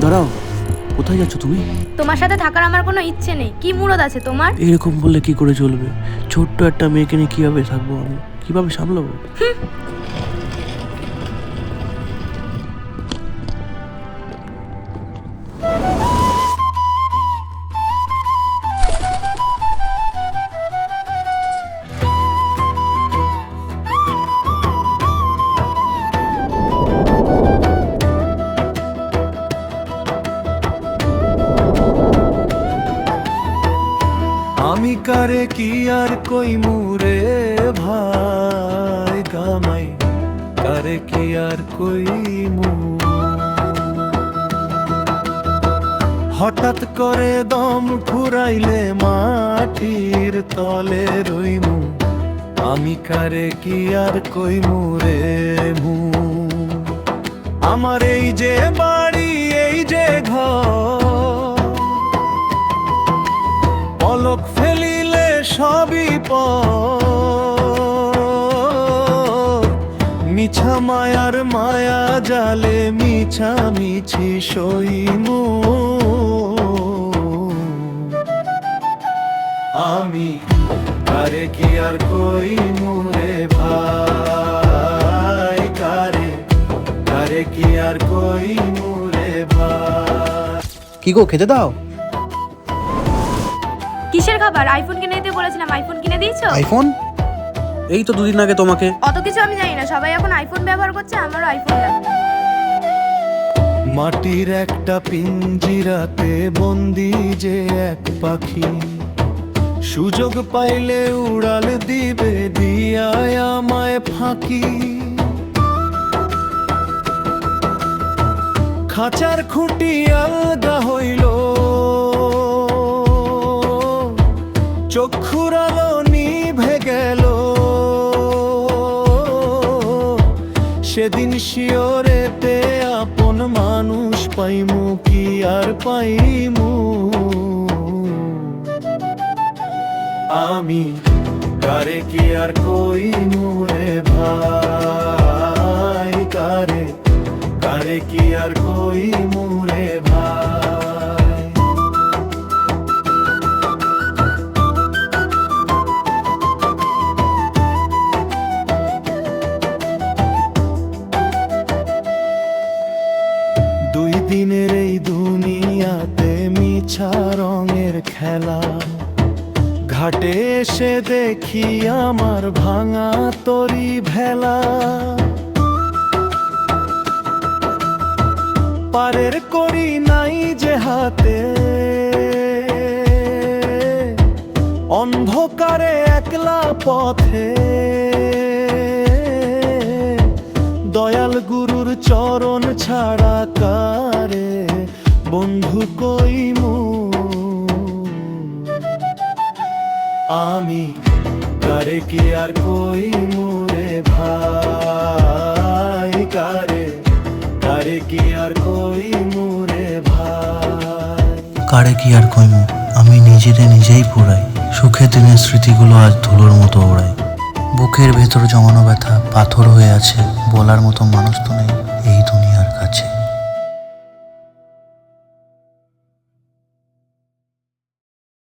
দাঁড়াও, কোথায় যাচ্ছ তুমি? তোমার সাথে থাকার আমার কোনো ইচ্ছে নেই। কি মুরদ আছে তোমার? এরকম বললে কি করে চলবে? ছোট্ট একটা মেয়েকে নিয়ে কিভাবে থাকবো আমি, কিভাবে সামলাবো? আমি কারে কি আর কই মুরে ভাই গামাই, কারে কি আর কই মু। হঠাৎ করে দম ফুরাইলে মাটির তলে রইমু, আমি কারে কি আর কই মুরে মু। আমার এই যে বাড়ি, এই যে ঘর, পলক ফেলিলে সবই মিছা মায়ার মায়া জালে মিছা মিছি সইমু। আমি কারে কি আর কইমু রে ভাই, কারে কারে কি আর কইমু রে ভাই। কি গো, খেতে দাও। কিসের খাবার? আইফোন কিনে দিতে বলেছিলাম, আইফোন কিনে দিয়েছো? আইফোন? এই তো দুদিন আগে তোমাকে। অত কিছু আমি জানি না, সবাই এখন আইফোন ব্যবহার করছে, আমারও আইফোন লাগবে। মাটির একটা পিঞ্জিরাতে বন্দি যে এক পাখি, সুযোগ পাইলে উড়াল দিবে দিয়ায় আমায় ফাঁকি। খাঁচার খুঁটি আলগা হইল, চক্ষুর আলো নিভে গেল, সেদিন শিওরেতে আপন মানুষ পাইমু কি আর পাইমু। আমি কারে কি আর কইমু রে ভাই, কারে কারে কি আর কইমু রে ভাই। দুই দিনের এই দুনিয়াতে মিছা রঙের খেলা, ঘাটে এসে দেখি আমার ভাঙা তরি ভেলা। পারের করি নাই যে হাতে, অন্ধকারে একলা পথে, দয়াল গুরুর চরণ ছাড়া কারে বন্ধু কইমু। আমি কারে কি আর কইমু রে ভাই, কারে কারে কি আর কইমু রে ভাই। কারে কি আর কইমু, আমি নিজেরে নিজেই পুরাই। সুখের দিনের স্মৃতিগুলো আজ ধুলোর মতো ওড়ায়। বুকের ভেতর জমানো ব্যথা পাথর হয়ে আছে, বলার মতো মানুষ তো নেই।